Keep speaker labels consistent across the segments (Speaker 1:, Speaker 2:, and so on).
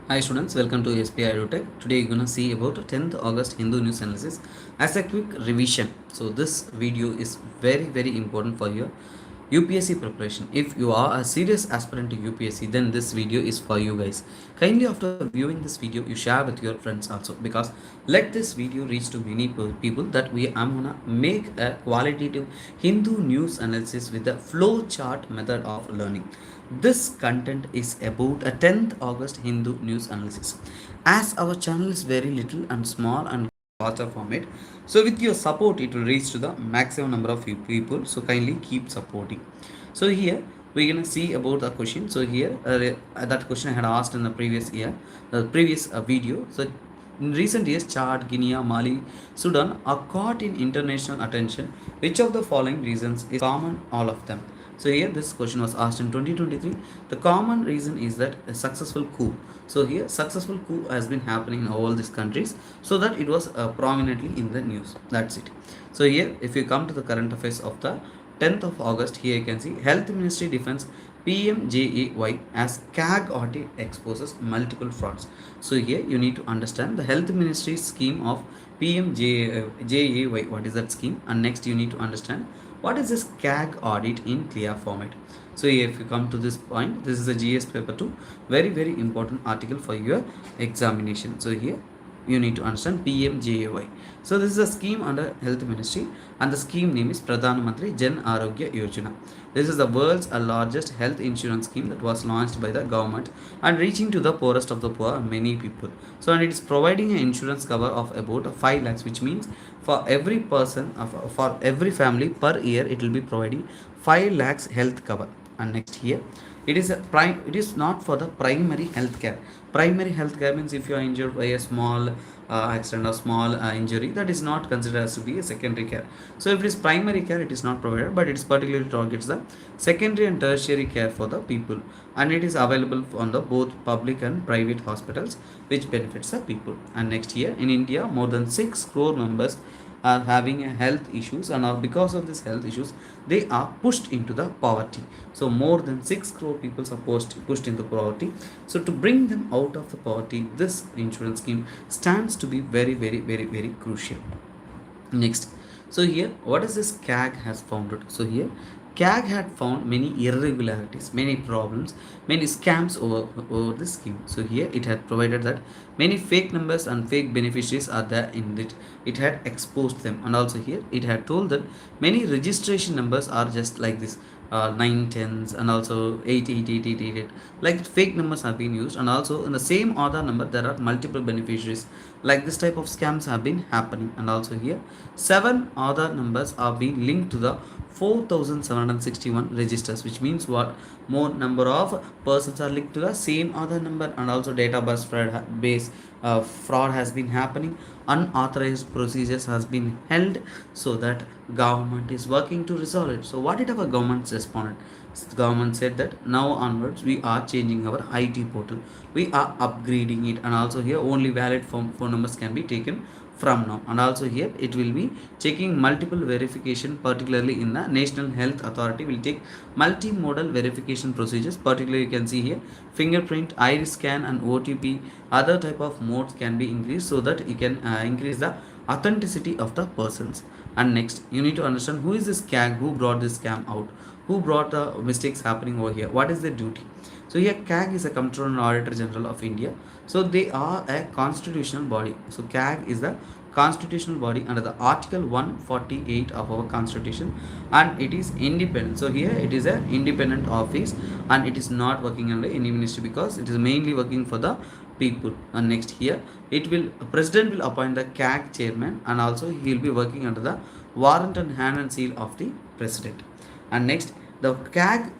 Speaker 1: Hi students, welcome to SPR Tech. Today you're gonna see about 10th August Hindu news analysis as a quick revision. So this video is very important for your UPSC preparation. If you are a serious aspirant to UPSC, then this video is for you guys. Kindly after viewing this video, you share with your friends also, because let this video reach to many people that I'm gonna make a qualitative Hindu news analysis with the flow chart method of learning. This content is about a 10th August Hindu news analysis. As our channel is very little and small and shorter format, so with your support it will reach to the maximum number of you people. So kindly keep supporting. So here we're gonna see about the question. So here that question I had asked in the previous year, the previous video. So in recent years, Chad, Guinea, Mali, Sudan are caught in international attention. Which of the following reasons is common all of them? So here this question was asked in 2023. The common reason is that a successful coup. So here successful coup has been happening in all these countries, so that it was prominently in the news. That's it. So here if you come to the current affairs of the 10th of August, here you can see Health Ministry defends PMJAY as CAG audit exposes multiple frauds. So here you need to understand the Health Ministry scheme of PMJAY. What is that scheme? And next you need to understand what is this CAG audit in clear format. So if you come to this point, this is a GS paper 2, very important article for your examination. So here you need to understand PMJAY. So this is a scheme under Health Ministry, and the scheme name is Pradhan Mantri Jan Arogya Yojana. This is the world's largest health insurance scheme that was launched by the government and reaching to the poorest of the poor, many people. So and it is providing an insurance cover of about 5 lakhs, which means for every person, for every family per year, it will be providing 5 lakhs health cover. And next here, it is not for the primary health care. Primary health care means if you are injured by a small accident or small injury, that is not considered as to be a secondary care. So if it is primary care, it is not provided, but it is particularly targets the secondary and tertiary care for the people, and it is available on the both public and private hospitals, which benefits the people. And next here, in India, more than 6 crore members are having a health issues, and because of this health issues they are pushed into the poverty. So more than 6 crore people are pushed into poverty. So to bring them out of the poverty, this insurance scheme stands to be very crucial. Next, so here what is this CAG has found out? So here CAG had found many irregularities, many problems, many scams over this scheme. So here it had provided that many fake numbers and fake beneficiaries are there in it. It had exposed them, and also here it had told that many registration numbers are just like this, 9 tens and also 88888, like fake numbers have been used, and also in the same Aadhaar number there are multiple beneficiaries. Like this type of scams have been happening, and also here 7 Aadhaar numbers are being linked to the 4761 registers, which means what, more number of persons are linked to the same Aadhaar number, and also data base fraud has been happening, unauthorized procedures has been held, so that government is working to resolve it. So what did our government responded? The government said that now onwards we are changing our IT portal, we are upgrading it, and also here only valid phone numbers can be taken from now, and also here it will be checking multiple verification, particularly in the National Health Authority will take multimodal verification procedures. Particularly you can see here fingerprint, iris scan and OTP, other type of modes can be increased, so that you can increase the authenticity of the persons. And next you need to understand who is this CAG, who brought this scam out, who brought the mistakes happening over here, what is their duty. So here CAG is a Comptroller and Auditor General of India. So they are a constitutional body. So CAG is the constitutional body under the Article 148 of our constitution, and it is independent. So here it is an independent office, and it is not working under any ministry, because it is mainly working for the people. And next here it will, president will appoint the CAG chairman, and also he will be working under the warrant and hand and seal of the president. And next, the CAG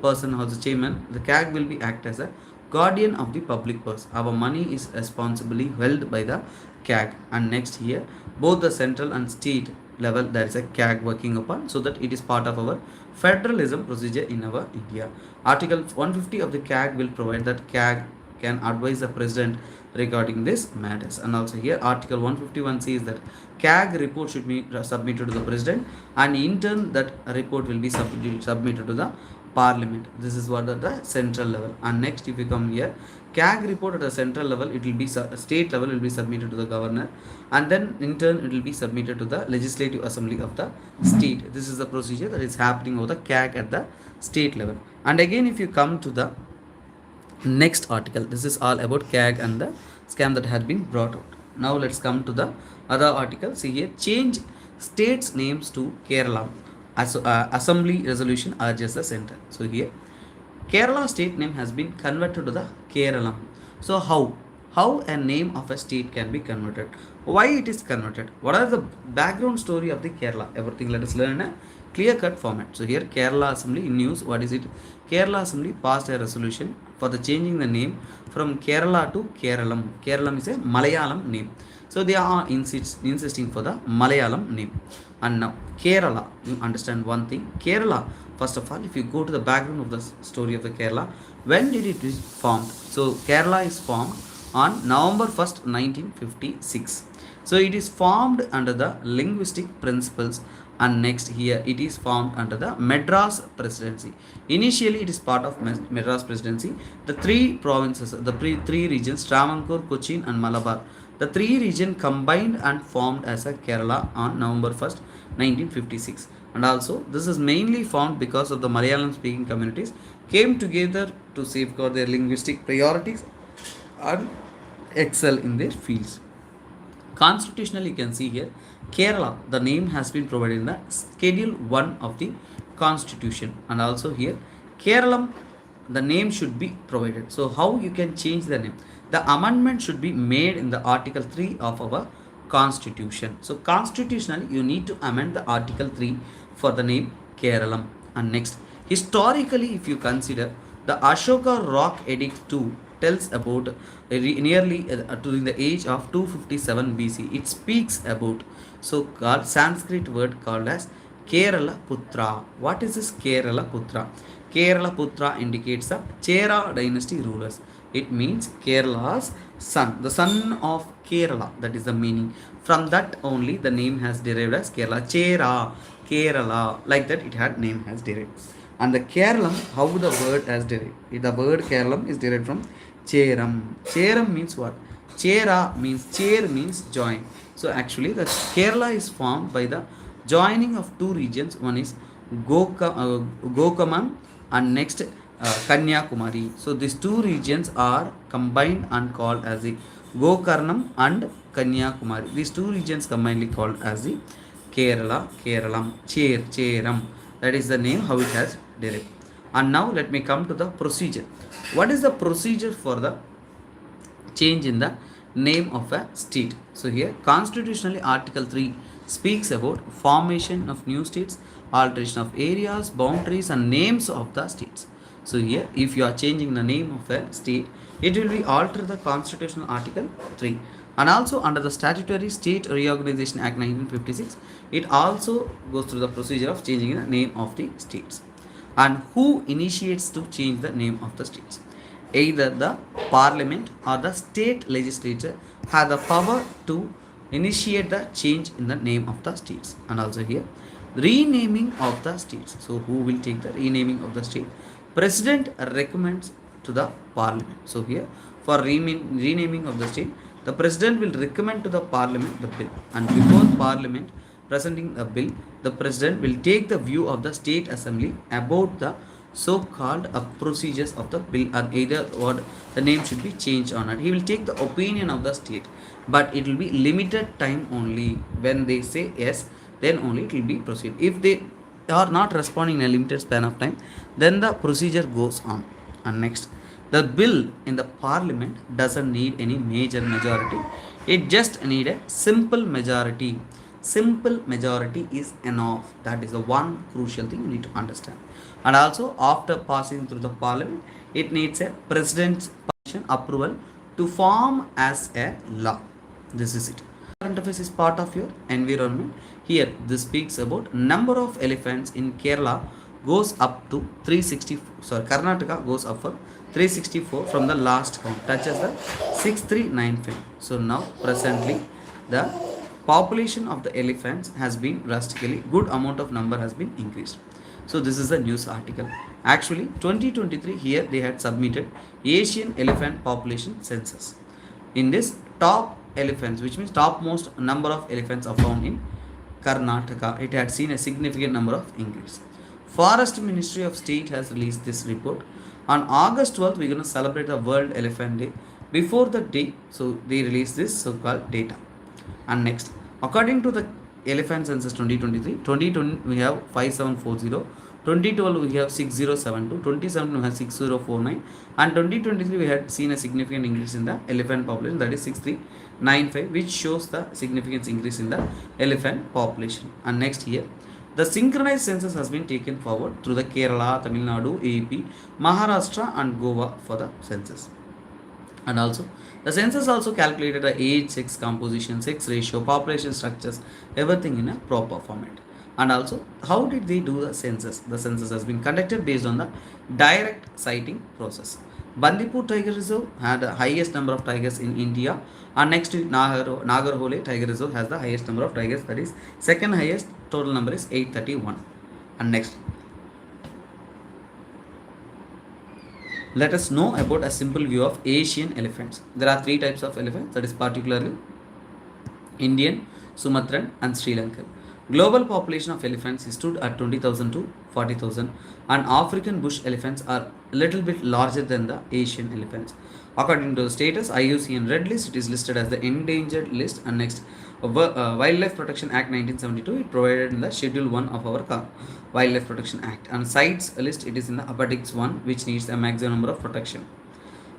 Speaker 1: person or the chairman, the CAG will be act as a guardian of the public purse. Our money is responsibly held by the CAG. And next here, both the central and state level there is a CAG working upon, so that it is part of our federalism procedure in our India. Article 150 of the CAG will provide that CAG can advise the president regarding this matters. And also here Article 151 says that CAG report should be submitted to the president, and in turn that report will be submitted to the parliament. This is what at the central level. And next, if you come here, CAG report at the central level, it will be state level will be submitted to the governor, and then in turn it will be submitted to the legislative assembly of the state. This is the procedure that is happening over the CAG at the state level. And again, if you come to the next article, this is all about CAG and the scam that had been brought out. Now let's come to the other article. See here, change states names to Kerala. Assembly resolution urges the center. So here, Kerala state name has been converted to the Keralam. So how a name of a state can be converted? Why it is converted? What are the background story of the Kerala? Everything let us learn in a clear cut format. So here, Kerala Assembly in news. What is it? Kerala Assembly passed a resolution for the changing the name from Kerala to Keralam. Keralam is a Malayalam name. So they are insisting for the Malayalam name. And now Kerala, you understand one thing. Kerala, first of all, if you go to the background of the story of the Kerala, when did it be formed? So Kerala is formed on November 1st, 1956. So it is formed under the linguistic principles, and next here it is formed under the Madras Presidency. Initially it is part of Madras Presidency. The three provinces, the three regions, Travancore, Cochin and Malabar, the three regions combined and formed as a Kerala on November 1st, 1956. And also this is mainly formed because of the Malayalam speaking communities came together to safeguard their linguistic priorities and excel in their fields. Constitutionally, you can see here, Kerala, the name has been provided in the Schedule 1 of the Constitution. And also here, Keralam, the name should be provided. So how you can change the name? The amendment should be made in the Article 3 of our Constitution. So constitutionally, you need to amend the Article 3 for the name Keralam. And next, historically, if you consider the Ashoka Rock Edict 2 tells about nearly during the age of 257 BC. It speaks about so called Sanskrit word called as Kerala Putra. What is this Kerala Putra? Kerala Putra indicates the Chera dynasty rulers. It means Kerala's son, the son of Kerala. That is the meaning. From that only the name has derived as Kerala. Chera, Kerala, like that it had name has derived. And the Keralam, how the word has derived? The word Keralam is derived from Cheram. Cheram means what? Chera means, chair means join. So actually the Kerala is formed by the joining of two regions. One is Gokamam and next Kanyakumari. So these two regions are combined and called as the Gokarnam and Kanyakumari. These two regions combinedly called as the Kerala, Keralam, Cheram. That is the name how it has derived. And now let me come to the procedure. What is the procedure for the change in the name of a state? So here constitutionally Article 3 speaks about formation of new states, alteration of areas, boundaries and names of the states. So here if you are changing the name of a state, it will be alter the constitutional Article 3. And also under the Statutory State Reorganization Act 1956, it also goes through the procedure of changing the name of the states. And who initiates to change the name of the states? Either the parliament or the state legislature have the power to initiate the change in the name of the states. And also here, renaming of the states. So who will take the renaming of the state? President recommends to the parliament. So here for renaming of the state, the president will recommend to the parliament the bill, and before parliament presenting a bill, the president will take the view of the state assembly about the so-called procedures of the bill, and either what the name should be changed or not. He will take the opinion of the state, but it will be limited time only. When they say yes, then only it will be proceed. If they are not responding in a limited span of time, then the procedure goes on. And next, the bill in the parliament doesn't need any major majority. It just need a simple majority. Simple majority is enough. That is the one crucial thing you need to understand. And also after passing through the parliament, it needs a president's permission approval to form as a law. This is it. Current affairs is part of your environment. Here this speaks about number of elephants in Kerala goes up to 364. Sorry, Karnataka goes up for 364 from the last count, touches the 6395. So now presently the population of the elephants has been drastically, good amount of number has been increased. So this is the news article. Actually, 2023 here they had submitted Asian elephant population census. In this, top elephants, which means topmost number of elephants are found in Karnataka. It had seen a significant number of increase. Forest Ministry of State has released this report. On August 12th, we're going to celebrate the World Elephant Day. Before the day, so they released this so-called data. And next, according to the elephant census 2023, 2020 we have 5740, 2012 we have 6072, 2017 we have 6049, and 2023 we had seen a significant increase in the elephant population, that is 6395, which shows the significant increase in the elephant population. And next here, the synchronized census has been taken forward through the Kerala, Tamil Nadu, AP, Maharashtra and Goa for the census. And also, the census also calculated the age, sex composition, sex ratio, population structures, everything in a proper format. And also, how did they do the census? The census has been conducted based on the direct sighting process. Bandipur Tiger Reserve had the highest number of tigers in India, and next to Nagarhole Tiger Reserve has the highest number of tigers, that is second highest, total number is 831. And next, let us know about a simple view of Asian elephants. There are three types of elephants, that is particularly Indian, Sumatran and Sri Lankan. Global population of elephants is stood at 20,000 to 40,000, and African bush elephants are a little bit larger than the Asian elephants. According to the status IUCN Red List, it is listed as the endangered list. And next, Wildlife Protection Act 1972, it provided in the Schedule 1 of our Wildlife Protection Act. And CITES list, it is in the Appendix 1, which needs a maximum number of protection.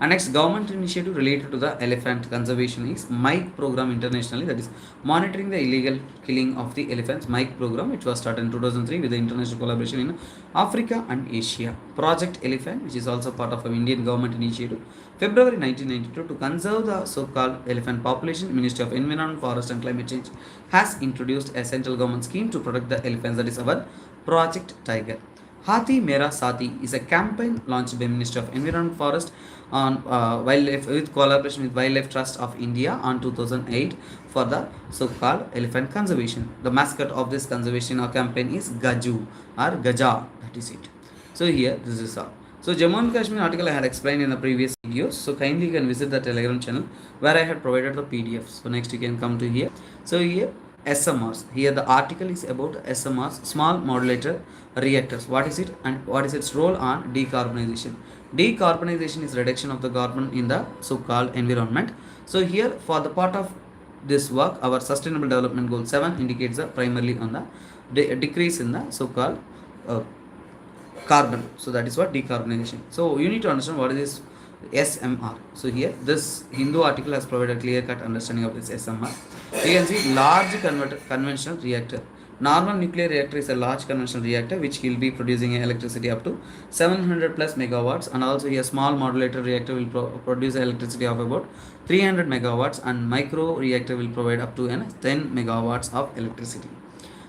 Speaker 1: And next, government initiative related to the elephant conservation is MIKE program internationally, that is monitoring the illegal killing of the elephants. MIKE program, which was started in 2003 with the international collaboration in Africa and Asia. Project Elephant, which is also part of an Indian government initiative, February 1992, to conserve the so-called elephant population. Ministry of Environment, Forest and Climate Change has introduced a central government scheme to protect the elephants, that is our Project Tiger. Hathi Mera Sati is a campaign launched by Ministry of Environment, Forest on wildlife, with collaboration with Wildlife Trust of India on 2008 for the so-called elephant conservation. The mascot of this conservation or campaign is Gaju or Gaja, that is it. So here, this is all. So Jammu and Kashmir article I had explained in the previous videos. So kindly you can visit the Telegram channel where I had provided the PDF. So next you can come to here. So here, SMRs. Here the article is about SMRs, small modulator reactors. What is it and what is its role on decarbonization? Decarbonization is reduction of the carbon in the so-called environment. So here, for the part of this work, our Sustainable Development Goal 7 indicates the primarily on the decrease in the so-called carbon. So that is what decarbonization. So you need to understand what is this SMR. So here, this Hindu article has provided a clear-cut understanding of this SMR. You can see large conventional reactor. Normal nuclear reactor is a large conventional reactor which will be producing electricity up to 700 plus megawatts, and also a small modulator reactor will produce electricity of about 300 megawatts, and micro reactor will provide up to 10 megawatts of electricity.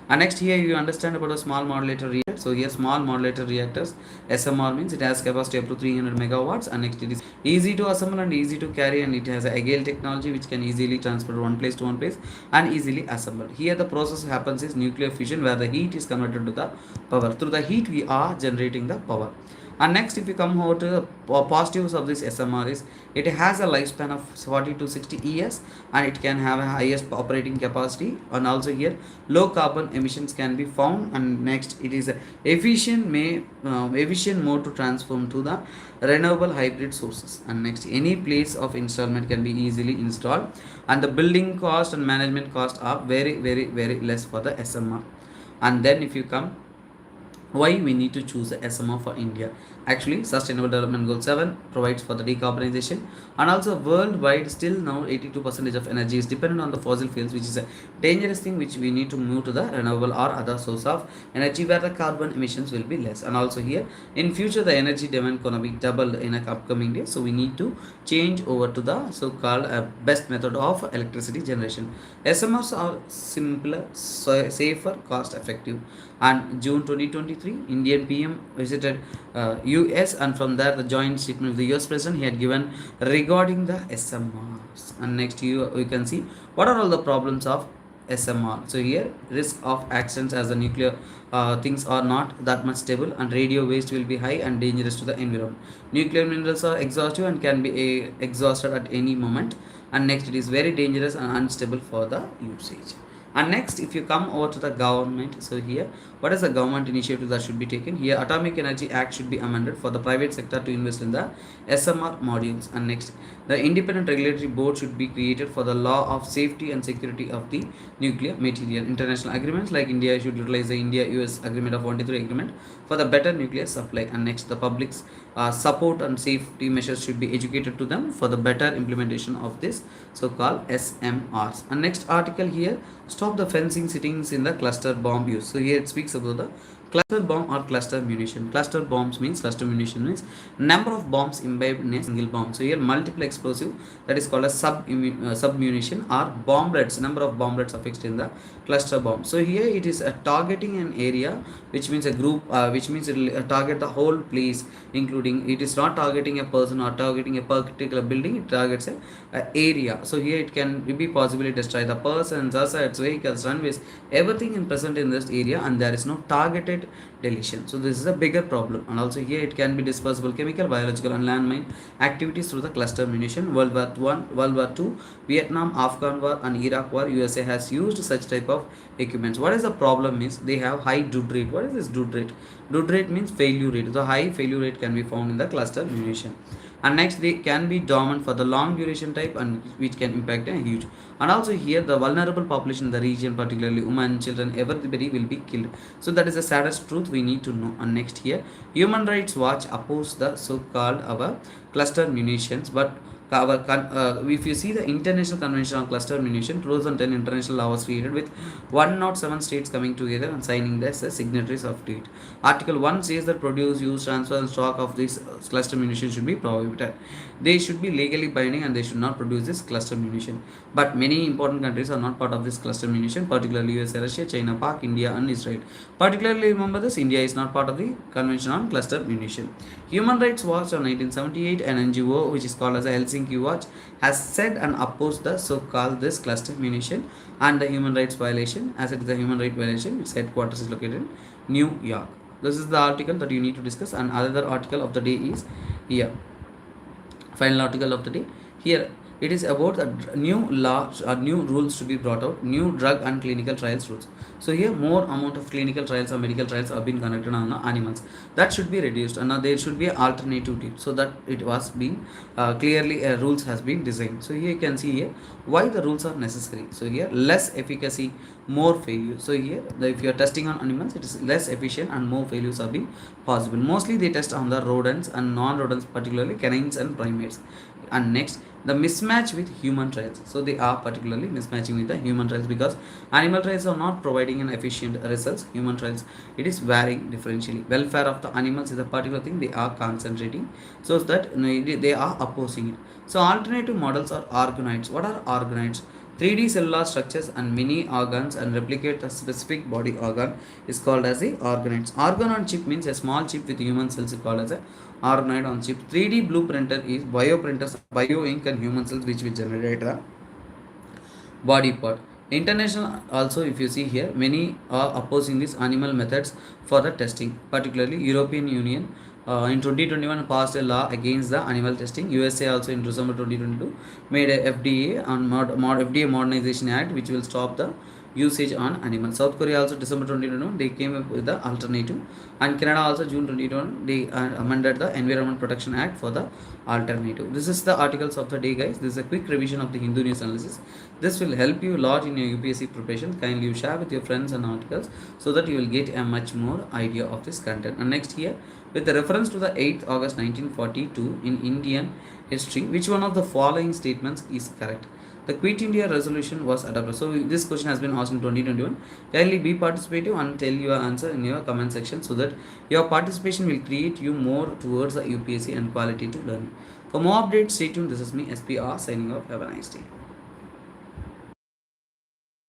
Speaker 1: And next here you understand about a small modulator reactor. So here small modulator reactors, SMR, means it has capacity up to 300 megawatts, and next it is easy to assemble and easy to carry, and it has a Agile technology which can easily transport one place to one place and easily assembled. Here the process happens is nuclear fission, where the heat is converted to the power. Through the heat we are generating the power. And next, if you come over to the positives of this SMR is it has a lifespan of 40 to 60 years, and it can have a highest operating capacity, and also here low carbon emissions can be found. And next, it is a efficient mode to transform to the renewable hybrid sources. And next, any place of installment can be easily installed, and the building cost and management cost are very less for the SMR. And then if you come, why we need to choose the SMR for India? Actually, Sustainable Development Goal 7 provides for the decarbonization, and also worldwide still now 82% of energy is dependent on the fossil fuels, which is a dangerous thing, which we need to move to the renewable or other source of energy where the carbon emissions will be less. And also here in future the energy demand gonna be doubled in a upcoming days, so we need to change over to the so-called best method of electricity generation. SMRs are simpler, safer, cost effective. And June 2023, Indian PM visited US, and from there the joint statement of the US President he had given regarding the SMRs. And next you can see what are all the problems of SMR. So here risk of accidents as the nuclear things are not that much stable, and radio waste will be high and dangerous to the environment. Nuclear minerals are exhaustive and can be exhausted at any moment. And next, it is very dangerous and unstable for the usage. And next, if you come over to the government, so here what is the government initiative that should be taken? Here Atomic Energy Act should be amended for the private sector to invest in the SMR modules. And next, the independent regulatory board should be created for the law of safety and security of the nuclear material. International agreements like India should utilize the India-US agreement of 123 agreement for the better nuclear supply. And next, the public's support and safety measures should be educated to them for the better implementation of this so-called SMRs. And next article here, stop the fencing sittings in the cluster bomb use. So here it speaks about the cluster bomb or cluster munition. Cluster bombs means, cluster munition means number of bombs imbibed in a single bomb. So here multiple explosive, that is called a sub munition, or bomblets, number of bomblets affixed in the cluster bomb. So here it is targeting an area, which means a group, which means it will target the whole place, including, it is not targeting a person or targeting a particular building, it targets a area. So here it can be possibly destroy the persons, assets, vehicles, runways, everything in present in this area, and there is no targeted deletion. So this is a bigger problem. And also here it can be dispersible chemical, biological and landmine activities through the cluster munition. World War I, World War II, Vietnam, Afghan War and Iraq War, USA has used such type of equipments. What is the problem is they have high DUD rate. What is this DUD rate? DUD rate means failure rate. The high failure rate can be found in the cluster munition. And next, they can be dormant for the long duration type, and which can impact a huge. And also here the vulnerable population in the region, particularly women, children, everybody will be killed. So that is the saddest truth we need to know. And next here, Human Rights Watch oppose the so-called our cluster munitions, but if you see the International Convention on Cluster Munition, 2010 international law was created with 107 states coming together and signing this as signatories of it. Article 1 says that produce, use, transfer and stock of this cluster munition should be prohibited. They should be legally binding and they should not produce this cluster munition. But many important countries are not part of this cluster munition, particularly USA, Russia, China, Pak, India and Israel. Particularly remember this, India is not part of the Convention on Cluster Munition. Human Rights Watch on 1978, an NGO which is called as a Helsinki Watch, has said and opposed the so-called this cluster munition and the human rights violation. As it is a human right violation, its headquarters is located in New York. This is the article that you need to discuss. And another article of the day is here. Final article of the day. Here it is about a new law, new rules to be brought out, new drug and clinical trials rules. So here more amount of clinical trials or medical trials are being conducted on the animals. That should be reduced, and now there should be an alternative tip, so that it was being clearly rules has been designed. So here you can see here why the rules are necessary. So here less efficacy, more failure. So here if you are testing on animals, it is less efficient and more failures are being possible. Mostly they test on the rodents and non-rodents, particularly canines and primates. And next, the mismatch with human trials. So they are particularly mismatching with the human trials, because animal trials are not providing an efficient results. Human trials, it is varying differentially. Welfare of the animals is a particular thing they are concentrating, so that they are opposing it. So alternative models are organoids. What are organoids? 3D cellular structures and mini organs and replicate a specific body organ is called as a organoids. Organ on chip means a small chip with human cells is called as a organoid on chip. 3D blueprinter is bioprinters, bio ink and human cells which will generate a body part. International also, if you see here, many are opposing these animal methods for the testing, particularly European Union. In 2021 passed a law against the animal testing. USA also in December 2022 made a FDA on FDA Modernization Act, which will stop the usage on animals. South Korea also December 2021 they came up with the alternative, and Canada also June 2021 they amended the Environment Protection Act for the alternative. This is the articles of the day, guys. This is a quick revision of the Hindu news analysis. This will help you a lot in your UPSC preparation. Kindly you share with your friends and articles so that you will get a much more idea of this content. And next here, with the reference to the 8th August 1942 in Indian history, which one of the following statements is correct? The Quit India resolution was adopted. So this question has been asked in 2021. Kindly be participative and tell your answer in your comment section, so that your participation will create you more towards the UPSC and qualitative learning. For more updates, stay tuned. This is me, SPR, signing off. Have a nice day.